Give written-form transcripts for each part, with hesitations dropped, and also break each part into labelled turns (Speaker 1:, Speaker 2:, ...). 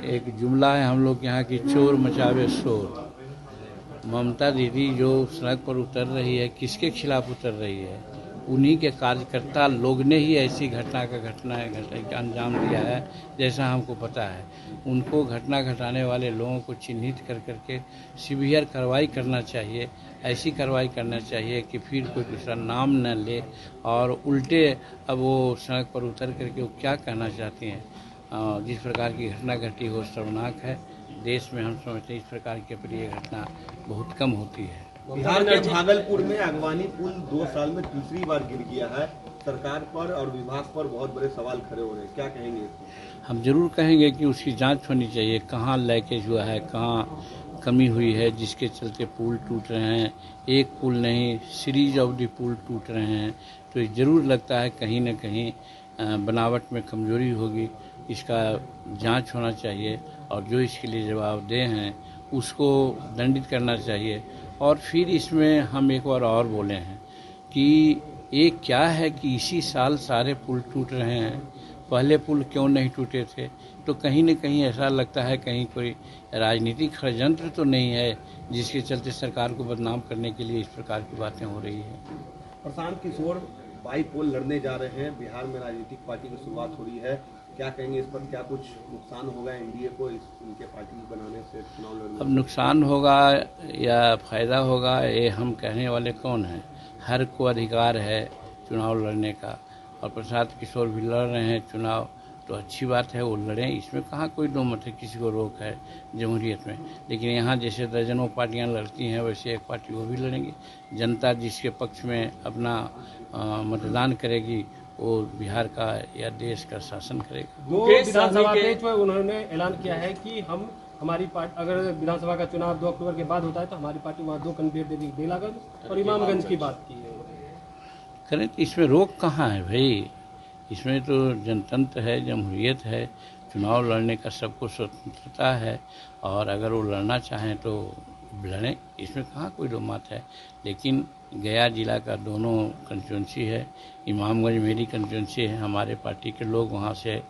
Speaker 1: एक जुमला है हम लोग के यहाँ की, चोर मचावे शोर। ममता दीदी जो सड़क पर उतर रही है, किसके खिलाफ उतर रही है? उन्हीं के कार्यकर्ता लोग ने ही ऐसी घटना का अंजाम दिया है, जैसा हमको पता है। उनको घटना घटाने वाले लोगों को चिन्हित कर करके सीवियर कार्रवाई करना चाहिए। ऐसी कार्रवाई करना चाहिए कि फिर कोई दूसरा नाम न ले और उल्टे अब वो सड़क पर उतर करके वो क्या कहना चाहती हैं। जिस प्रकार की घटना घटी हो शर्मनाक है। देश में हम समझते हैं इस प्रकार की अप्रिय घटना बहुत कम होती है।
Speaker 2: बिहार के भागलपुर में अगवानी पुल 2 साल में तीसरी बार गिर गया है। सरकार पर और विभाग पर बहुत बड़े सवाल खड़े हो रहे हैं, क्या कहेंगे?
Speaker 1: हम जरूर कहेंगे कि उसकी जांच होनी चाहिए, कहाँ लीकेज हुआ है, कहाँ कमी हुई है जिसके चलते पुल टूट रहे हैं। एक पुल नहीं, सीरीज ऑफ द पुल टूट रहे हैं। तो जरूर लगता है कहीं न कहीं बनावट में कमजोरी होगी। इसका जांच होना चाहिए और जो इसके लिए जवाबदेह हैं उसको दंडित करना चाहिए। और फिर इसमें हम एक बार और बोले हैं कि ये क्या है कि इसी साल सारे पुल टूट रहे हैं, पहले पुल क्यों नहीं टूटे थे? तो कहीं न कहीं ऐसा लगता है कहीं कोई राजनीतिक षड्यंत्र तो नहीं है जिसके चलते सरकार को बदनाम करने के लिए इस प्रकार की बातें हो रही है।
Speaker 2: प्रशांत किशोर बाई पोल लड़ने जा रहे हैं। बिहार में राजनीतिक पार्टी की शुरुआत हो रही है, क्या कहेंगे इस पर? क्या कुछ नुकसान होगा एनडीए को इनके पार्टी बनाने से, चुनाव लड़ने?
Speaker 1: अब नुकसान होगा या फायदा होगा ये हम कहने वाले कौन हैं? हर को अधिकार है चुनाव लड़ने का और प्रशांत किशोर भी लड़ रहे हैं चुनाव, तो अच्छी बात है वो लड़ें। इसमें कहाँ कोई दो मत है, किसी को रोक है जमहूरियत में। लेकिन यहाँ जैसे दर्जनों पार्टियाँ लड़ती हैं वैसे एक पार्टी वो भी लड़ेंगे। जनता जिसके पक्ष में अपना मतदान करेगी वो बिहार का या देश का शासन करेगा।
Speaker 3: दो विधानसभा पे उन्होंने ऐलान किया है कि हमारी पार्टी, अगर विधानसभा का चुनाव 2 अक्टूबर के बाद होता है तो हमारी पार्टी वहाँ 2 कैंडिडेट देगी, बेलागंज और इमामगंज की बात की है।
Speaker 1: करें तो इसमें रोक कहाँ है भाई? इसमें तो जनतंत्र है, जमहूरियत है, चुनाव लड़ने का सबको स्वतंत्रता है और अगर वो लड़ना चाहें तो लड़ें, इसमें कहाँ कोई दो मत है। लेकिन गया जिला का दोनों कंस्टिट्यूंसी है, इमामगंज मेरी कंस्टिट्यूंसी है, हमारे पार्टी के लोग वहाँ से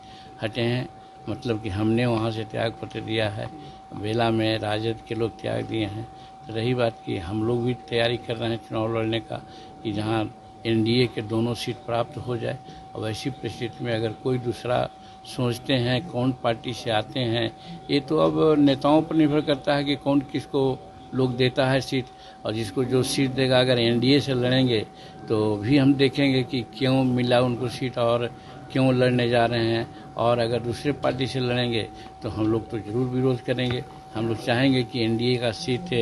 Speaker 1: हटे हैं, मतलब कि हमने वहाँ से त्याग पत्र दिया है। बेला में राजद के लोग त्याग दिए हैं। तो रही बात कि हम लोग भी तैयारी कर रहे हैं चुनाव लड़ने का कि जहाँ एनडीए के दोनों सीट प्राप्त हो जाए। और ऐसी परिस्थिति में अगर कोई दूसरा सोचते हैं कौन पार्टी से आते हैं, ये तो अब नेताओं पर निर्भर करता है कि कौन किसको लोग देता है सीट। और जिसको जो सीट देगा, अगर एनडीए से लड़ेंगे तो भी हम देखेंगे कि क्यों मिला उनको सीट और क्यों लड़ने जा रहे हैं। और अगर दूसरे पार्टी से लड़ेंगे तो हम लोग तो जरूर विरोध करेंगे। हम लोग चाहेंगे कि एनडीए का सीट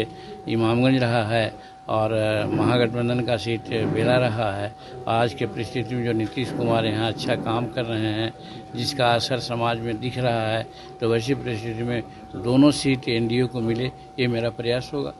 Speaker 1: इमामगंज रहा है और महागठबंधन का सीट बेला रहा है। आज के परिस्थिति में जो नीतीश कुमार यहाँ अच्छा काम कर रहे हैं, जिसका असर समाज में दिख रहा है, तो वैसी परिस्थिति में दोनों सीट एनडीए को मिले, ये मेरा प्रयास होगा।